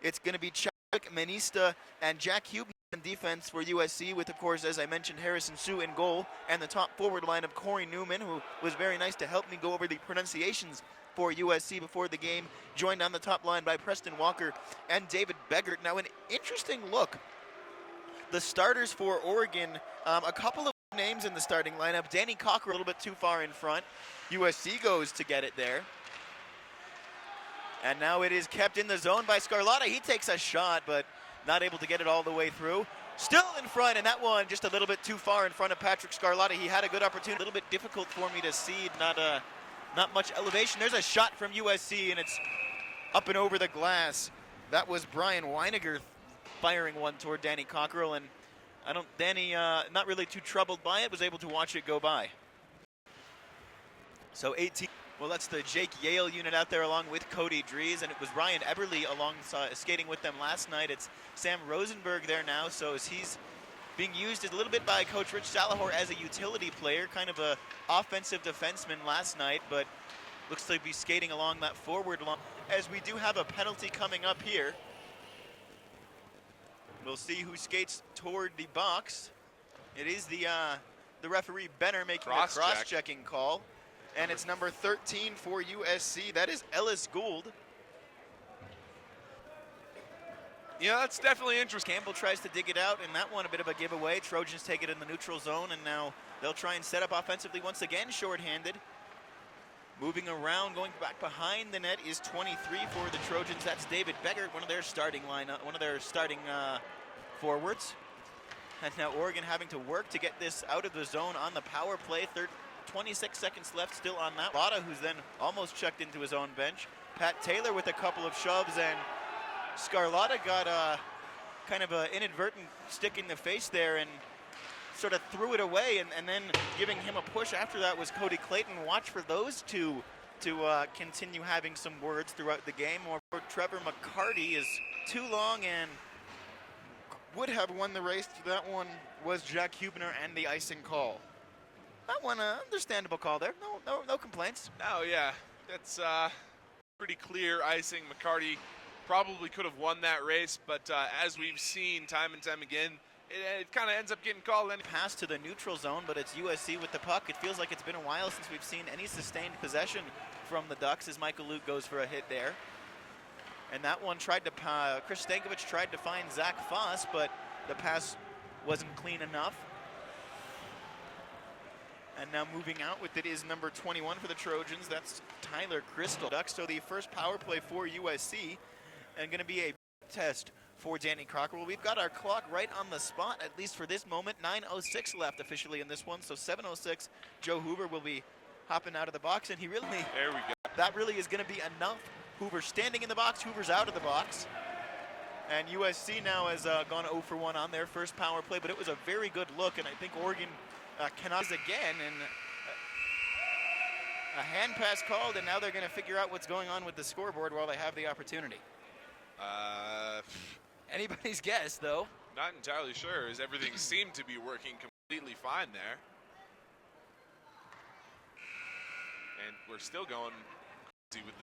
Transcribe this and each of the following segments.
it's going to be Chadwick, Menista, and Jack Huebner in defense for USC with, of course, as I mentioned, Harrison Sue in goal, and the top forward line of Corey Newman, who was very nice to help me go over the pronunciations for USC before the game, joined on the top line by Preston Walker and David Beggart. Now, an interesting look. The starters for Oregon, a couple of names in the starting lineup. Danny Cocker a little bit too far in front. USC goes to get it there. And now it is kept in the zone by Scarlotta. He takes a shot, but not able to get it all the way through. Still in front, and that one just a little bit too far in front of Patrick Scarlotta. He had a good opportunity. A little bit difficult for me to see, not much elevation. There's a shot from USC, and it's up and over the glass. That was Brian Weiniger firing one toward Danny Cockrell, and Danny, not really too troubled by it, was able to watch it go by. So 18. Well, that's the Jake Yale unit out there along with Cody Dries, and it was Ryan Eberle alongside skating with them last night. It's Sam Rosenberg there now, so he's being used a little bit by Coach Rich Salahor as a utility player, kind of a offensive defenseman last night, but looks to be skating along that forward line. As we do have a penalty coming up here. We'll see who skates toward the box. It is the referee Benner making a cross-checking call. And it's number 13 for USC. That is Ellis Gould. Yeah, that's definitely interesting. Campbell tries to dig it out, and that one a bit of a giveaway. Trojans take it in the neutral zone, and now they'll try and set up offensively once again, shorthanded. Moving around, going back behind the net is 23 for the Trojans. That's David Beggart, one of their starting forwards. And now Oregon having to work to get this out of the zone on the power play. 26 seconds left still on that. Lotta, who's then almost checked into his own bench. Pat Taylor with a couple of shoves, and Scarlotta got a kind of an inadvertent stick in the face there and sort of threw it away, and then giving him a push after that was Cody Clayton. Watch for those two to continue having some words throughout the game. Or Trevor McCarty is too long and would have won the race. That one was Jack Huebner and the icing call. That one, understandable call there. No complaints. Oh, yeah. That's pretty clear icing. McCarty probably could have won that race, but as we've seen time and time again, it kind of ends up getting called. Pass to the neutral zone, but it's USC with the puck. It feels like it's been a while since we've seen any sustained possession from the Ducks as Michael Luke goes for a hit there. And that one Chris Stankovic tried to find Zach Foss, but the pass wasn't clean enough. And now moving out with it is number 21 for the Trojans. That's Tyler Crystal. Ducks, so the first power play for USC, and going to be a test for Danny Crocker. Well, we've got our clock right on the spot, at least for this moment. 9:06 left officially in this one, so 7:06. Joe Hoover will be hopping out of the box, and there we go. That really is going to be enough. Hoover standing in the box, Hoover's out of the box. And USC now has gone 0 for 1 on their first power play, but it was a very good look, and I think Oregon cannot again, and a hand pass called, and now they're going to figure out what's going on with the scoreboard while they have the opportunity. Anybody's guess, though. Not entirely sure, as everything seemed to be working completely fine there. And we're still going crazy with the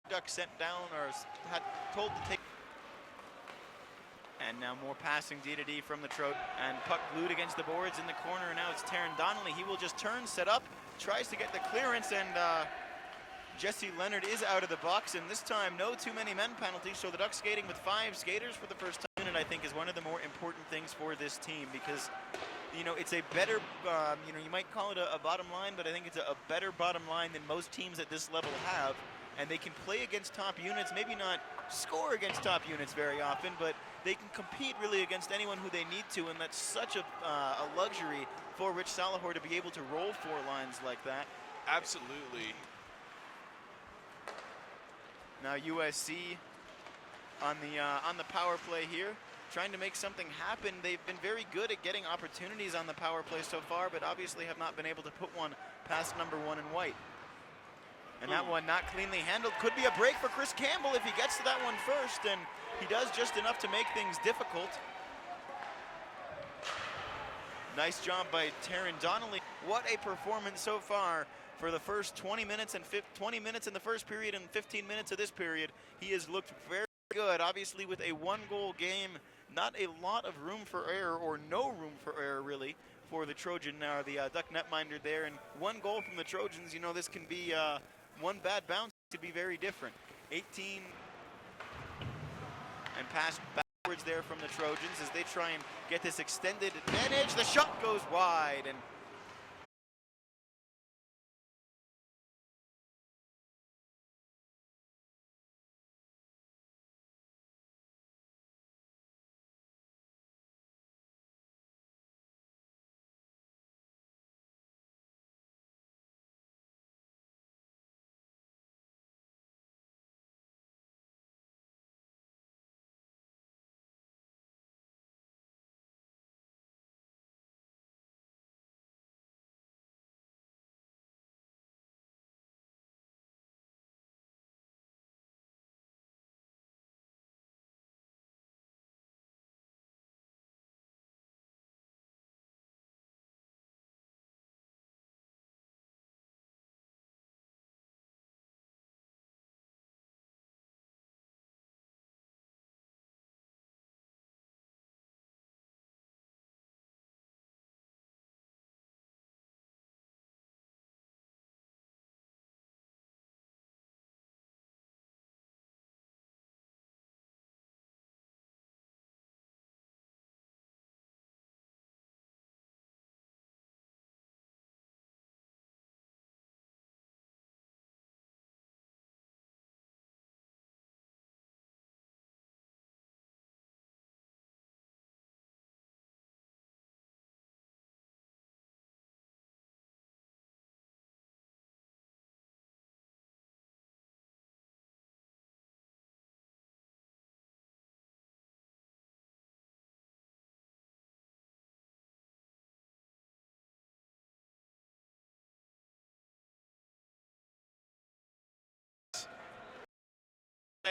Ducks sent down or had told to take. And now more passing D from the Trojan. And puck glued against the boards in the corner. Now it's Taron Donnelly. He will just turn, set up, tries to get the clearance, and Jesse Leonard is out of the box. And this time, no too many men penalties. So the Ducks skating with 5 skaters for the first time. And I think is one of the more important things for this team because, you know, it's a better, you know, you might call it a bottom line, but I think it's a better bottom line than most teams at this level have. And they can play against top units, maybe not score against top units very often, but they can compete really against anyone who they need to, and that's such a luxury for Rich Salahor to be able to roll 4 lines like that. Absolutely. Now USC on the power play here, trying to make something happen. They've been very good at getting opportunities on the power play so far, but obviously have not been able to put one past number 1 in white. And that one not cleanly handled. Could be a break for Chris Campbell if he gets to that one first, and he does just enough to make things difficult. Nice job by Taron Donnelly. What a performance so far for the first 20 minutes and 20 minutes in the first period and 15 minutes of this period. He has looked very good, obviously with a 1-goal game. Not a lot of room for error, or no room for error really, for the Trojan, the Duck netminder there. And 1 goal from the Trojans, you know, this can be one bad bounce could be very different. 18 and pass backwards there from the Trojans as they try and get this extended advantage. The shot goes wide, and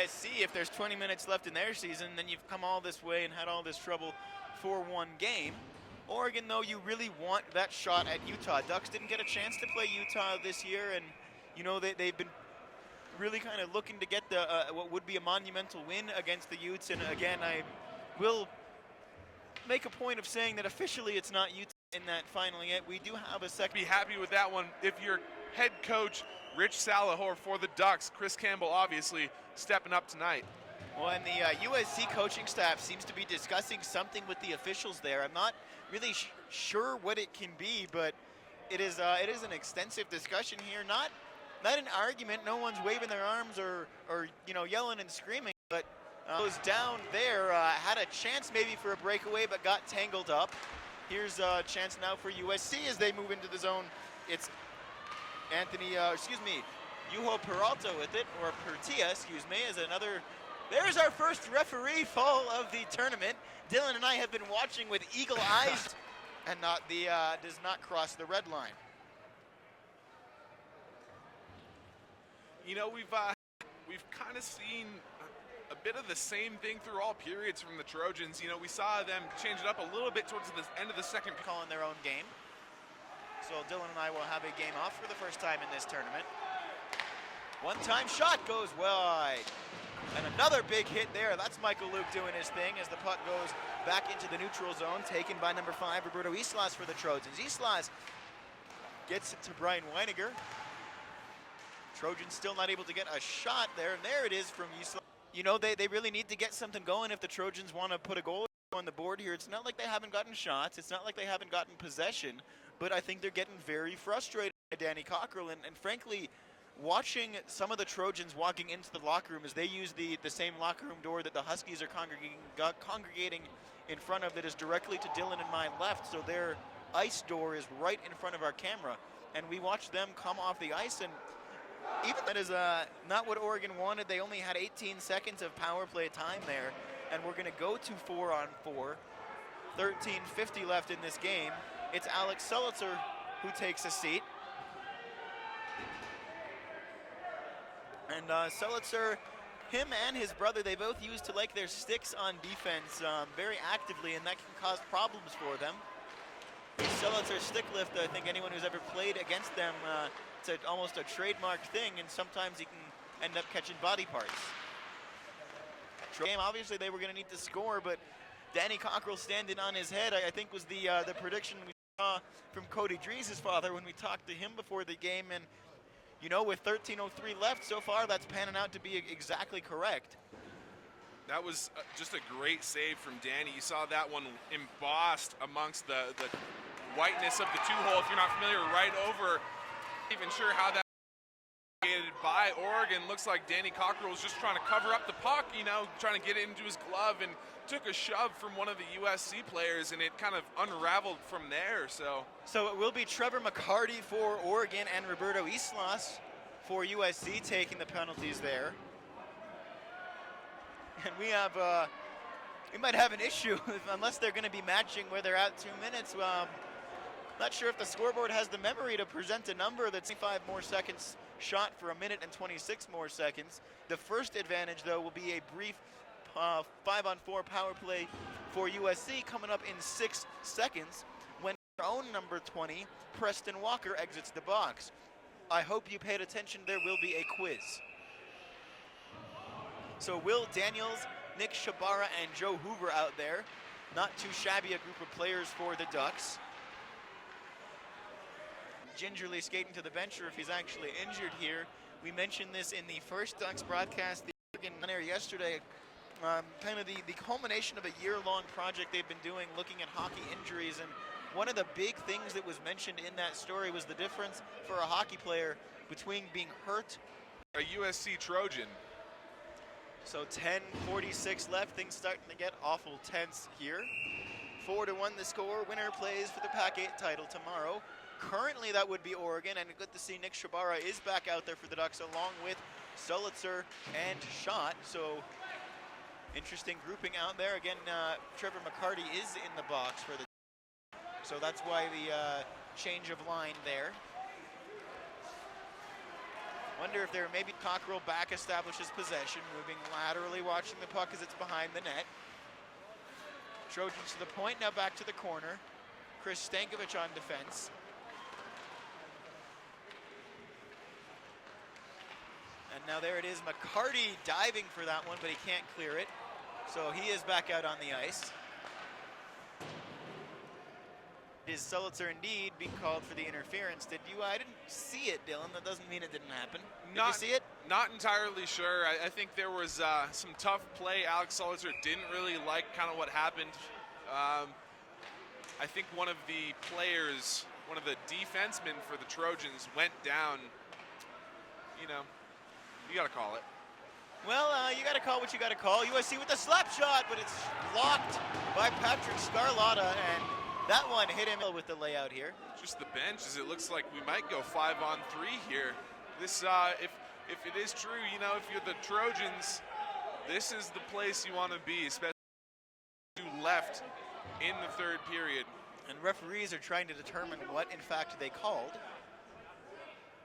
see if there's 20 minutes left in their season, then you've come all this way and had all this trouble for 1 game. Oregon, though, you really want that shot at Utah. Ducks didn't get a chance to play Utah this year, and you know they've been really kind of looking to get the what would be a monumental win against the Utes. And again, I will make a point of saying that officially it's not Utah in that final yet. We do have a second. Be happy with that one if you're head coach Rich Salahor for the Ducks. Chris Campbell obviously stepping up tonight. Well, and the USC coaching staff seems to be discussing something with the officials there. I'm not really sure what it can be, but it is an extensive discussion here. Not an argument. No one's waving their arms or you know, yelling and screaming. But goes down there. Had a chance maybe for a breakaway, but got tangled up. Here's a chance now for USC as they move into the zone. It's Juho Peralta with it, or Pertia, excuse me, as another. There's our first referee fall of the tournament. Dylan and I have been watching with eagle eyes, and does not cross the red line. You know, we've kind of seen a bit of the same thing through all periods from the Trojans. You know, we saw them change it up a little bit towards the end of the second. Calling their own game. So Dylan and I will have a game off for the first time in this tournament. One-time shot goes wide. And another big hit there. That's Michael Luke doing his thing as the puck goes back into the neutral zone, taken by number 5, Roberto Islas for the Trojans. Islas gets it to Brian Weiniger. Trojans still not able to get a shot there, and there it is from Islas. You know, they really need to get something going if the Trojans want to put a goal on the board here. It's not like they haven't gotten shots. It's not like they haven't gotten possession, but I think they're getting very frustrated by Danny Cockrell, and frankly, watching some of the Trojans walking into the locker room as they use the same locker room door that the Huskies are congregating in front of, that is directly to Dylan and my left, so their ice door is right in front of our camera, and we watch them come off the ice, and even that is not what Oregon wanted. They only had 18 seconds of power play time there, and we're going to go to 4-on-4. 13:50 left in this game. It's Alex Selitzer who takes a seat. And Selitzer, him and his brother, they both used to like their sticks on defense very actively, and that can cause problems for them. Selitzer's stick lift, I think anyone who's ever played against them, it's almost a trademark thing, and sometimes he can end up catching body parts. Game, obviously they were going to need to score, but Danny Cockrell standing on his head, I think was the prediction we saw from Cody Dries' father when we talked to him before the game, and you know, with 13:03 left so far, that's panning out to be exactly correct. That was just a great save from Danny. You saw that one embossed amongst the whiteness of the two-hole. If you're not familiar, right over, even sure how that by Oregon. Looks like Danny Cockrell was just trying to cover up the puck, you know, trying to get it into his glove, and took a shove from one of the USC players, and it kind of unraveled from there. So it will be Trevor McCarty for Oregon and Roberto Islas for USC taking the penalties there. And we might have an issue unless they're going to be matching where they're at 2 minutes. Not sure if the scoreboard has the memory to present a number that's 25 more seconds shot for 1 minute and 26 more seconds. The first advantage, though, will be a brief 5-on-4 power play for USC coming up in 6 seconds when their own number 20, Preston Walker, exits the box. I hope you paid attention. There will be a quiz. So Will Daniels, Nick Shabara, and Joe Hoover out there. Not too shabby a group of players for the Ducks. Gingerly skating to the bench, or if he's actually injured here. We mentioned this in the first Ducks broadcast the Oregon on air yesterday. Kind of the culmination of a year-long project they've been doing looking at hockey injuries, and one of the big things that was mentioned in that story was the difference for a hockey player between being hurt. A USC Trojan. So 10:46 left, things starting to get awful tense here. 4-1 the score. Winner plays for the PAC-8 title tomorrow. Currently that would be Oregon, and good to see Nick Shabara is back out there for the Ducks along with Selitzer and Schott. So interesting grouping out there. Again, Trevor McCarty is in the box for the, so that's why the change of line there. Wonder if there maybe Cockrell back establishes possession, moving laterally, watching the puck as it's behind the net. Trojans to the point, now back to the corner. Chris Stankovic on defense. And now there it is, McCarty diving for that one, but he can't clear it. So he is back out on the ice. Is Selitzer indeed being called for the interference? I didn't see it, Dylan. That doesn't mean it didn't happen. Did you see it? Not entirely sure. I think there was some tough play. Alex Selitzer didn't really like kind of what happened. I think one of the players, one of the defensemen for the Trojans went down. You know, you got to call it. Well, you got to call what you got to call. USC with a slap shot, but it's blocked by Patrick Scarlotta, and that one hit him with the layout here. Just the benches. It looks like we might go 5-on-3 here. This, if it is true, you know, if you're the Trojans, this is the place you want to be, especially left in the third period. And referees are trying to determine what, in fact, they called.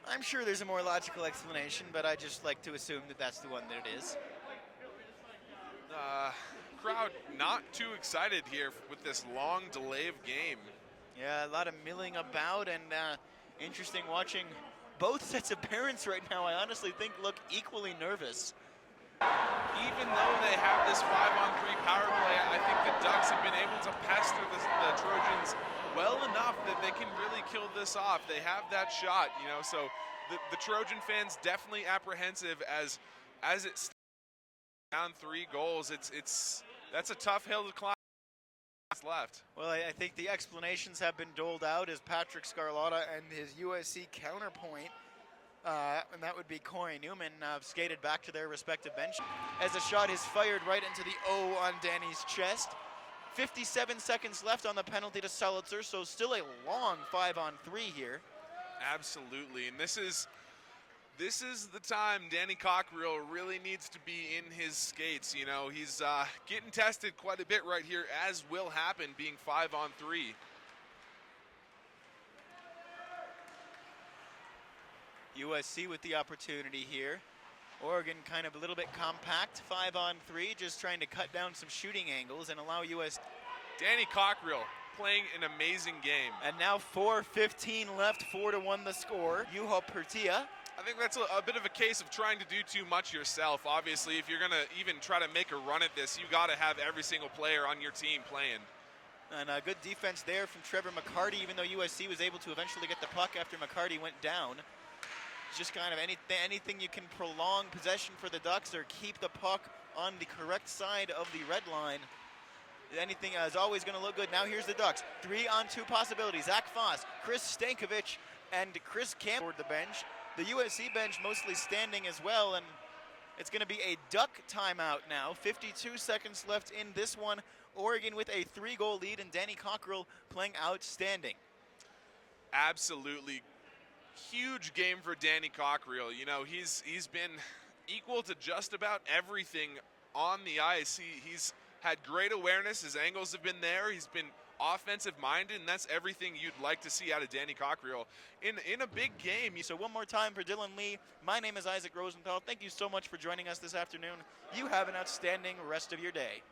I'm sure there's a more logical explanation, but I just like to assume that that's the one that it is. Crowd not too excited here with this long delay of game. Yeah, a lot of milling about, and interesting watching both sets of parents right now, I honestly think, look equally nervous. Even though they have this 5-on-3 power play, I think the Ducks have been able to pester the Trojans well enough that they can really kill this off. They have that shot, you know, so the Trojan fans definitely apprehensive as it stands down 3 goals. That's a tough hill to climb. Left. Well, I think the explanations have been doled out as Patrick Scarlotta and his USC counterpoint, and that would be Corey Newman, skated back to their respective bench. As a shot is fired right into the O on Danny's chest. 57 seconds left on the penalty to Selitzer, so still a long 5-on-3 here. Absolutely, and this is the time Danny Cockerill really needs to be in his skates. You know, he's getting tested quite a bit right here, as will happen being 5-on-3. USC with the opportunity here. Oregon kind of a little bit compact, 5-on-3, just trying to cut down some shooting angles and allow USC. Danny Cockerill playing an amazing game. And now 4:15 left, 4-1 the score. Juho Pertia. I think that's a bit of a case of trying to do too much yourself. Obviously, if you're going to even try to make a run at this, you got to have every single player on your team playing. And a good defense there from Trevor McCarty, even though USC was able to eventually get the puck after McCarty went down. It's just kind of anything you can prolong possession for the Ducks or keep the puck on the correct side of the red line. Anything is always going to look good. Now here's the Ducks. 3-on-2 possibilities. Zach Foss, Chris Stankovic, and Chris Camp toward the bench. The USC bench mostly standing as well, and it's going to be a Duck timeout now. 52 seconds left in this one. Oregon with a 3-goal lead, and Danny Cockerill playing outstanding. Absolutely. Huge game for Danny Cockerill. You know, he's been equal to just about everything on the ice. He's had great awareness. His angles have been there. He's been offensive minded, and that's everything you'd like to see out of Danny Cockerill in a big game. So one more time for Dylan Lee, my name is Isaac Rosenthal. Thank you so much for joining us this afternoon. You have an outstanding rest of your day.